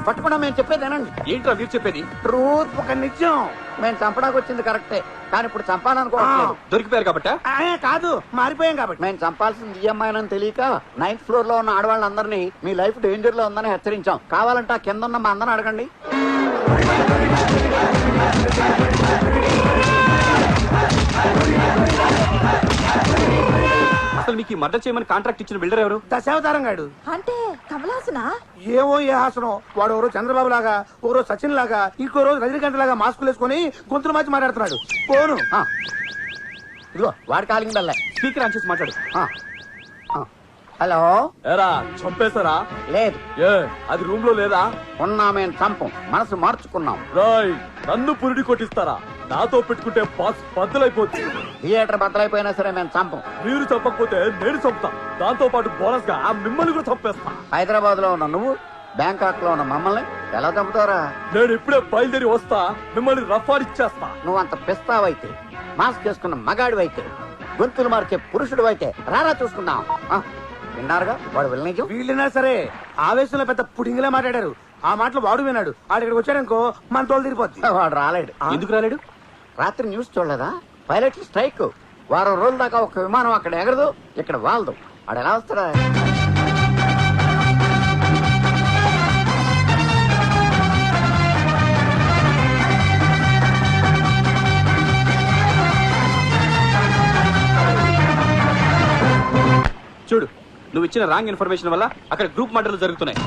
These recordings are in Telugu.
పట్టుకున్నా మేము చెప్పేది అనండి. ఏంట్రా మీరు చెప్పేది? ట్రూత్ ఒక నిజం. మేము చంపడానికి వచ్చింది కరెక్టే, కానీ ఇప్పుడు చంపాలనుకోవట్లేదు. దొరికిపోయారు కాబట్టి కాదు, మారిపోయాం కాబట్టి. మేము చంపాల్సింది ఈఎంఐ అని తెలియక 9th ఫ్లోర్ లో ఉన్న ఆడవాళ్ళందరినీ మీ లైఫ్ డేంజర్ లో ఉందని హెచ్చరించాం. కావాలంటే ఆ కింద ఉన్న మా అందరిని అడగండి. అసలు మీకు మర్డర్ చేయమని కాంట్రాక్ట్ ఇచ్చిన బిల్డర్ ఎవరు? దశావతారం గాడు. అంటే కమలాసనా? ఏమో ఏ హాసనం. వాడు ఎవరో చంద్రబాబు లాగా, ఓరో సచిన్ లాగా, ఇంకో రోజు రజనీకాంత్ లాగా మాస్కులు వేసుకుని గొంతులు మార్చి మాట్లాడుతున్నాడు. పోను ఇదిగో వాడి కాలింగ్ బెల్ల. స్పీకర్ ఆన్ చేసి మాట్లాడు. హలో. ఏరా చంపేశారా? లేదు. ఏ అది రూమ్ లో లేదా? ఉన్నా మేము చంపం, మనసు మార్చుకున్నాం. రాయ్ నన్ను పురిడి కొట్టిస్తారా? నాతో పెట్టుకుంటే బాక్స్ బద్దలైపోతుంది. థియేటర్ బద్దలైపోయినా సరే మేము చంపం. మీరు చంపకపోతే నేను చంపుతా. దాంతో పాటు బోనస్ గా మిమ్మల్ని కూడా చంపేస్తా. హైదరాబాద్ లో ఉన్న నువ్వు, బ్యాంకాక్ లో ఉన్న మమ్మల్ని ఎలా చంపుతారా? నేను ఇప్పుడే బయలుదేరి వస్తా, మిమ్మల్ని రఫాడిచ్చేస్తా. నువ్వు అంత పిస్తావైతే, మాస్క్ వేసుకున్న మగాడివైతే, గొంతులు మార్చే పురుషుడు అయితే రారా చూసుకుందాం. విన్నారుగా వాడు వెళ్ళనిజం. వీళ్ళినా సరే ఆవేశంలో పెద్ద పుడింగిలా మాట్లాడారు. ఆ మాటలు వాడు విన్నాడు. ఆడు ఇక్కడికి వచ్చాడనుకో మన తోలు తిరిగిపోద్ది. వాడు రాలేడు. ఎందుకు రాలేడు? రాత్రి న్యూస్ చూడలేదా? పైలట్లు స్ట్రైక్. వారం రోజుల దాకా ఒక విమానం అక్కడ ఎగరదు, ఇక్కడ వాళ్దు. ఆడు ఎలా వస్తాడా? చూడు, నువ్వు ఇచ్చిన రాంగ్ ఇన్ఫర్మేషన్ వల్ల అక్కడ గ్రూప్ మర్డర్లు జరుగుతున్నాయి.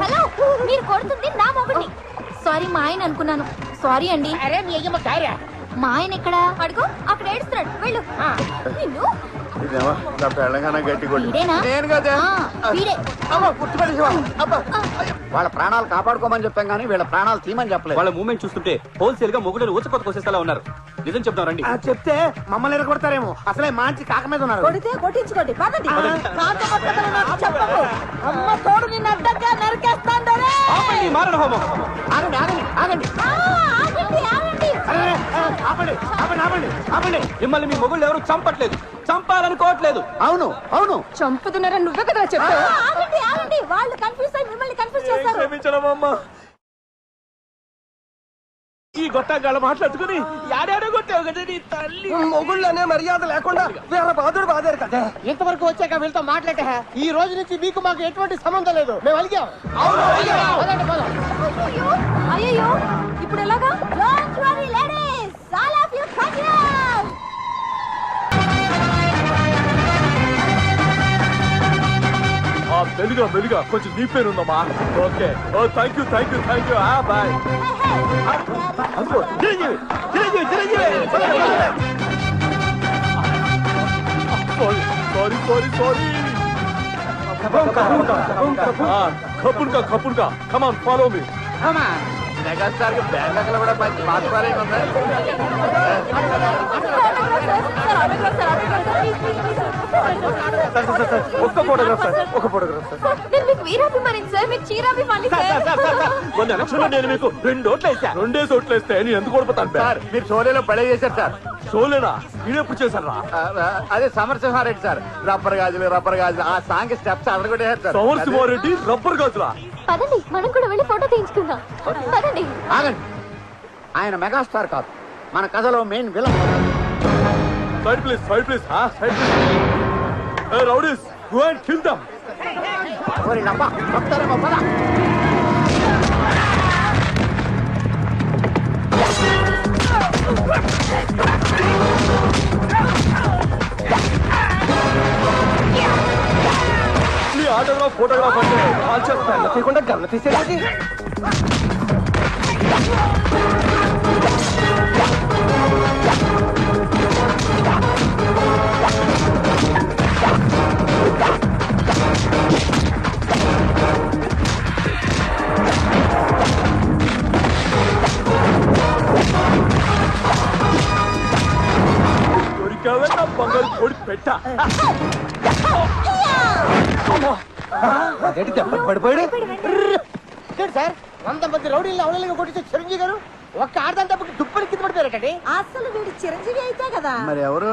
హలో, మీరు కొడుతుంది నా మొగుడిని. సారీ మా ఆయన అనుకున్నాను. సారీ అండి. మా ఆయన ఎక్కడ? అడుగు, అక్కడ ఏడుస్తున్నాడు. వెళ్ళు. నిన్ను వాళ్ళ ప్రాణాలు కాపాడుకోమని చెప్పాం కానీ వీళ్ళ ప్రాణాలు తీయమని చెప్పలేదు. వాళ్ళ మూమెంట్ చూస్తుంటే హోల్సేల్ గా మొగుడుని ఊచకొత్త కోసేసేలా ఉన్నారు. నిజం చెప్తాం రండి. చెప్తే మమ్మల్ని ఎరగొడతారేమో. అసలే మంచి కాక మీద ఉన్నారు. కొడితే కొట్టించుకోండి. పదండి. చెప్పకు. అమ్మ తోడు నిన్ను అడ్డంగా నరికేస్తాను. మారణ హోమం. ఆగండి ఆగండి ఆగండి ఆపండి ఆపండి ఆపండి ఆపండి. మిమ్మల్ని మీ మొగుళ్ళు ఎవరు చంపట్లేదు, చంపాలనుకోవట్లేదు. అవును అవును చంపుతున్నారని నువ్వే కదా చెప్పావు. ఆగండి ఆగండి, వాళ్ళు కన్ఫ్యూజ్ అయ్యి మిమ్మల్ని కన్ఫ్యూజ్ చేస్తారు. ఈ గొట్టగాళ్ళ మాట్లాడుకుని యాడాడో కొట్టావు కదా నీ తల్లి. మొగుళ్ళనే మర్యాద లేకుండా వేరే బాధుడు బాధారు కదా. ఇంతవరకు వచ్చాక వీళ్ళతో మాట్లాడే ఈ రోజు నుంచి మీకు మాకు ఎటువంటి సంబంధం లేదు. మేము అలిగాం. అయ్యో ఇప్పుడు ఎలాగా? Don't worry ladies, all of you come here. మెలుగా మెలుగా కొంచెం నీ పేరు ఉందమ్మా. Okay, oh thank you thank you thank you. Bye. Chiranjeevi Chiranjeevi Chiranjeevi. Sorry sorry sorry. ఖప్పుడుగా ఖప్పుడుగా. Come on follow me. Megastar కి బ్యాంక్ కూడా మంచి మాట్లాడే ఉంది. ఒక్క ఫోటోగ్రాఫ్ సార్, ఒక ఫోటోగ్రాఫ్ సార్. నేను మీకు వీరాభిమాని సార్, మీకు చీరాభిమాని సార్. మొన్న ఎలక్షన్ లో నేను మీకు 2 ఓట్లు వేసా. 2 ఓట్లు వేస్తే నేను ఎందుకు ఓడిపోతాను సార్? మీరు షోలేలో పడే చేశారు సార్. షోలేనా? మీరెప్పుడు చేశారా? అదే సమరసింహారెడ్డి సార్. రబ్బర్ గాజులు ఆ సాంగ్ స్టెప్స్ అదరగొట్టేశారు సార్. సమరసింహారెడ్డి రబ్బర్ గాజులా? పదండి, మనం కూడా వెళ్ళి ఫోటో తీయించుకుందాం. పదండి. ఆగండి, ఆయన మెగాస్టార్ కాదు, మన కథలో main villain. Side please side please side please. Hey rowdies, go and kill them. ఓరి నమ్మ చెప్తారేమో పద. నీ ఆటోగ్రాఫ్ ఫోటోగ్రాఫ్ అంటే కాల్ చేస్తాను తీయకుండా గమన తీసేది. బంగారు కోడి పెట్ట. పడిపోయాడు సార్. 100 మంది రౌడీలను అవలేలుగా కొట్టించే చిరంజీవి గారు ఒక్క ఆడదాని తప్పకి దుప్పటి కింద పడిపోయారటండి. అసలు వీడు చిరంజీవి అయితే కదా. మరి ఎవరు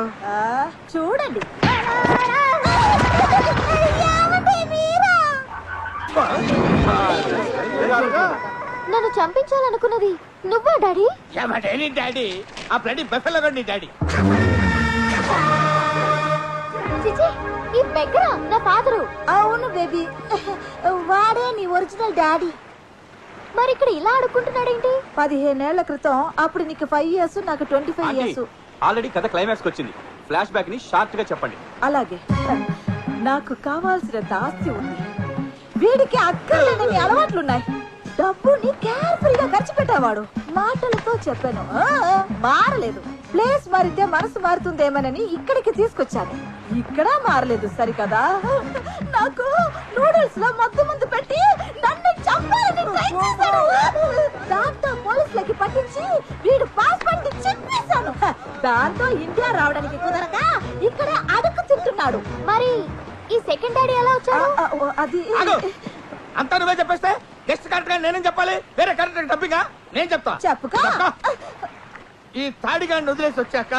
చూడండి. చంపించాలనుకున్నది నువ్వా డాడీ? నీ డాడీ ఆ బ్లడీ బఫెలో నీ డాడీ. చిచి, ఈ బెగ్గర నా ఫాదరు. అవును బేబీ, వాడే నీ ఒరిజినల్ డాడీ. మరి ఇక్కడ ఇలా అడుక్కుంటున్నాడేంటి? 15 ఏళ్ల క్రితం, అప్పుడు నీకు 5 years, నాకు 25 years. ఆల్రెడీ కథ క్లైమాక్స్ వచ్చింది. ఫ్లాష్ బ్యాక్ ని షార్ట్ గా చెప్పండి. అలాగే, నాకు కావాల్సినంత ఆస్తి ఉంది, వీడికి అక్కర్లేని అలవాట్లున్నాయి. డబ్బుని కేర్ఫుల్గా ఖర్చు పెట్టేవాడు. మాటలతో చెప్పాను, మారలేదు. ప్లేస్ మారితే మనసు మారుతుందేమోనని ఇక్కడికి తీసుకొచ్చాను. ఇక్కడ మారలేదు సరికదా. నాకు నూడిల్స్ లో మత్తు పెట్టి నన్ను చంపాలని ట్రై చేశాడు. దాంతో పోలీసులకి పట్టించి వీడు పాస్పోర్ట్ చెప్పేశాను. దాంతో ఇండియా రావడానికి కుదరక ఇక్కడ అడుగు తింటున్నాడు. మరి ఈ సెకండ్ డాడీ ఎలా వచ్చాడు? అది అంతా నువ్వే చెప్పేస్తే నెక్స్ట్ కరెక్ట్ గా నేనేం చెప్పాలి? వేరే కరెక్ట్ డబ్బిగా నేను చెప్తా. చెప్పుకో. ఈ తాడిగాడిని వదిలేసి వచ్చాక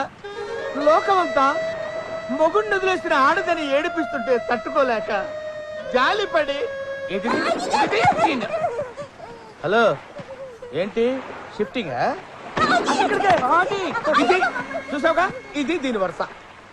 లోకమంతా మొగుడిని వదిలేసిన ఆడదని ఏడిపిస్తుంటే తట్టుకోలేక జాలిపడి హలో ఏంటి షిఫ్టింగ్ చూసావుగా, ఇది దీని వరుస.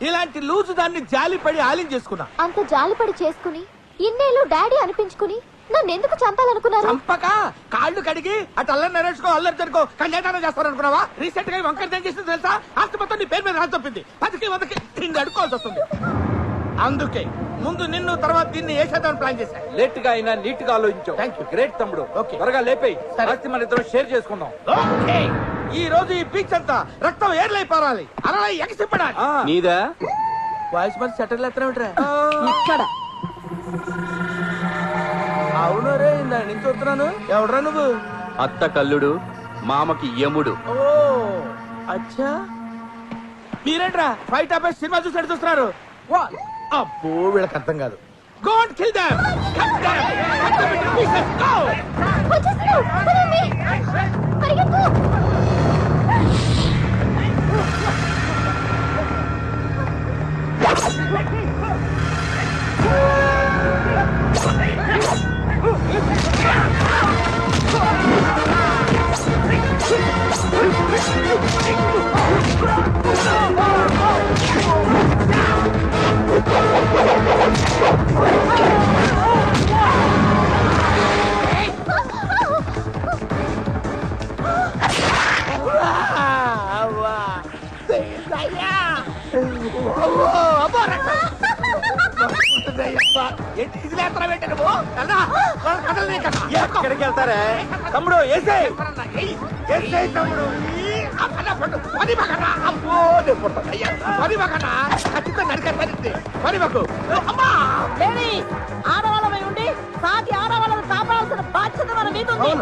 ఇలాంటి లూజు దాన్ని జాలిపడి ఆలిం చేసుకున్నా. అంత జాలిపడి చేసుకుని ఇన్నేళ్ళు డాడీ అనిపించుకుని నన్ను ఎందుకు చంపాలనుకున్నారు? చంపక కాళ్ళు కడిగి అటు అల్లరి నరేసుకో అల్లరి జరుకో కళ్యాణం చేస్తారనుకున్నావా? రీసెంట్ గా వంకర ఏం చేసింది తెలుసా? ఆస్తి మొత్తం నీ పేరు మీద రాసి తప్పింది. 10కి 100కి నిన్ను అడుకోవాల్సి వస్తుంది. అందుకే ముందు నిన్ను తర్వాత దీన్ని వేసేద్దామని ప్లాన్ చేశాను. లేట్ గా అయినా నీట్ గా ఆలోచించావు. Thank you. గ్రేట్ తమ్ముడు. Okay. త్వరగా లేపేయి. సరే. ఆస్తి మన ఇద్దరం షేర్ చేసుకుందాం. ఓకే, ఈ రోజు ఈ బీచ్ అంతా రక్తం ఏర్లై పారాలి, అలా ఎగసిపడాలి. నీదా? వాయిస్ మరి సెటర్లు ఎత్తరా? ఇక్కడ అవును రే, ఇందా నుంచి వస్తున్నాను. ఎవడరా నువ్వు? అత్త కల్లుడు, మామకి యముడు. ఓ అచ్చా, మీరేంట్రా ఫైట్ ఆపేసి సినిమా చూసాడు చూస్తున్నారు? అబ్బో, వీళ్ళకి అర్థం కాదు. Go and kill them! Cut them! Cut them into pieces! Go! వచ్చేస్తున్నాడు, వదలండి. పరిగెత్తు. ఎక్కడికి వెళ్తారే తమ్ముడు? ఏసే తమ్ముడు ఆడవాళ్ళమై ఉండి సాటి ఆడవాళ్ళని కాపాడాల్సిన బాధ్యత మన మీద ఉంది.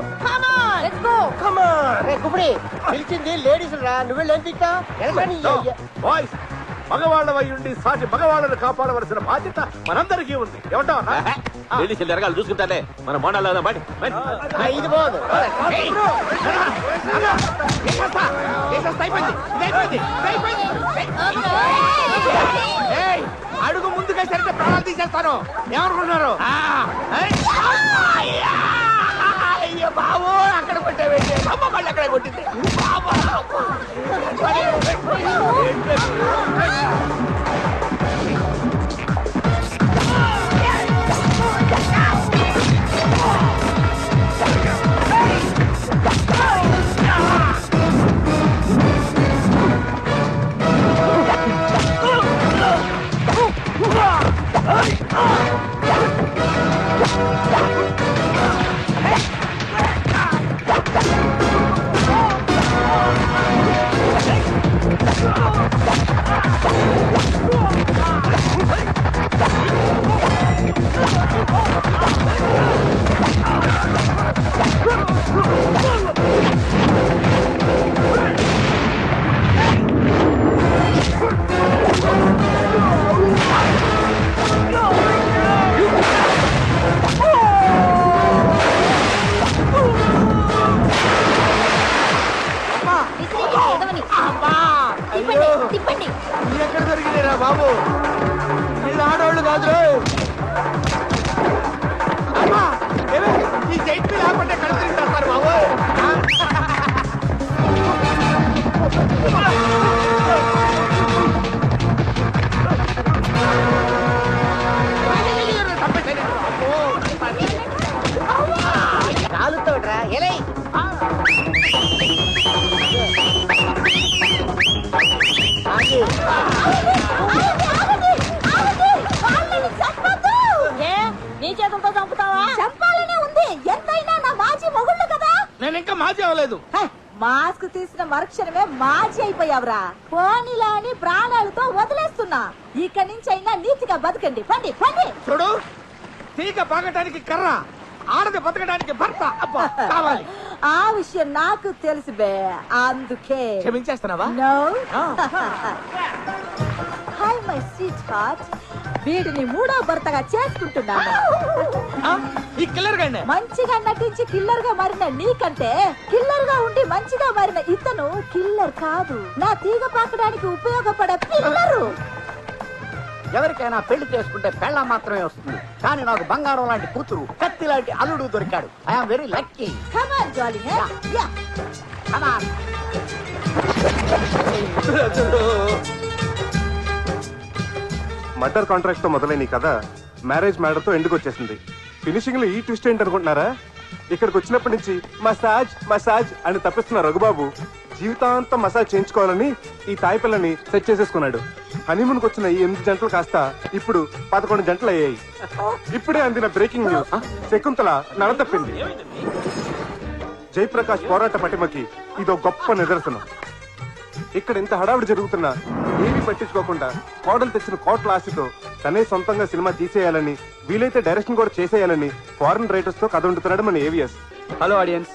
పిలిచింది లేడీస్ రా, నువ్వు ఏం తిట్టా? బాయ్స్, మగవాళ్ళవై ఉండి సాటి మగవాళ్ళను కాపాడవలసిన బాధ్యత మనందరికీ ఉంది. ఏమంటావు? లేడీస్ ఎరగాలి చూసుకుంటానే మన మోనాలు బయట. ఇది పోదు. అడుగు ముందుగా సరిగ్గా ప్రాణాలు తీసేస్తాను. ఏమనుకుంటున్నారు? అయ్యో బాబు, అక్కడ కొట్టావేంటి? అమ్మ మళ్ళీ అక్కడ కొట్టింది. Oh! చేతులతో చంపుతావా? చంపాలనే ఉంది. ఎంతైనా నా మాజీ మొగుళ్ళు కదా. నేను ఇంకా మాజీ అవ్వలేదు. హే, మాస్క్ తీసిన మరుక్షణమే మాజీ అయిపోయావురా. పోనీలా అని ప్రాణాలతో వదిలేస్తున్నా. ఇక నుంచి అయినా నీతిగా బతకండి. పండి పండి. చూడు, తీగ పాగటానికి కర్ర, ఆడది బతకడానికి భర్త అబ్బా కావాలి. ఆ విషయం నాకు తెలుసు బే, అందుకే క్షమించేస్తున్నావా? No. Hi my sweetheart, వీడిని మూడో భర్తగా చేసుకుంటున్నాను. ఆ, ఈ కిల్లర్ గండి మంచిగా నటించి కిల్లర్ గా మారిన నీకంటే కిల్లర్ గా ఉండి మంచిగా మారిన ఇతను కిల్లర్ కాదు, నా తీగ పాకడానికి ఉపయోగపడే పిల్లరు. ఎవరికైనా పెళ్లి చేసుకుంటే పెళ్ళ మాత్రమే వస్తుంది, కానీ నాకు బంగారం లాంటి కూతురు, కత్తి లాంటి అల్లుడు దొరికాడు. I'm very lucky. Come on darling. Yeah come on. Murder contract తో మొదలైన ఈ కథ మ్యారేజ్ మ్యాటర్ తో ఎందుకు వచ్చేసింది. ఫినిషింగ్ లో ఈ ట్విస్ట్ ఏంటి అనుకుంటున్నారా? ఇక్కడికి వచ్చినప్పటి నుంచి మసాజ్ మసాజ్ అని తప్పిస్తున్న రఘుబాబు జీవితాంతం మసాజ్ చేయించుకోవాలని ఈ తాయి పిల్లని సెట్ చేసేసుకున్నాడు. హనీమూన్ కు వచ్చిన ఈ 8 జంటలు కాస్త ఇప్పుడు 11 జంటలు అయ్యాయి. ఇప్పుడే అందిన బ్రేకింగ్ న్యూస్, శకుంతల నడ తప్పింది. జయప్రకాష్ పోరాట పటిమకి ఇదో గొప్ప నిదర్శనం. ఇక్కడ ఇంత హడావిడి జరుగుతున్నా ఏమీ పట్టించుకోకుండా కోడలు తెచ్చిన కోట్ల ఆశతో తనే సొంతంగా సినిమా తీసేయాలని, వీలైతే డైరెక్షన్ కూడా చేసేయాలని ఫారెన్ రైటర్స్ తో కథ వండుతున్నాడు మన ఏవిఎస్. Hello audience,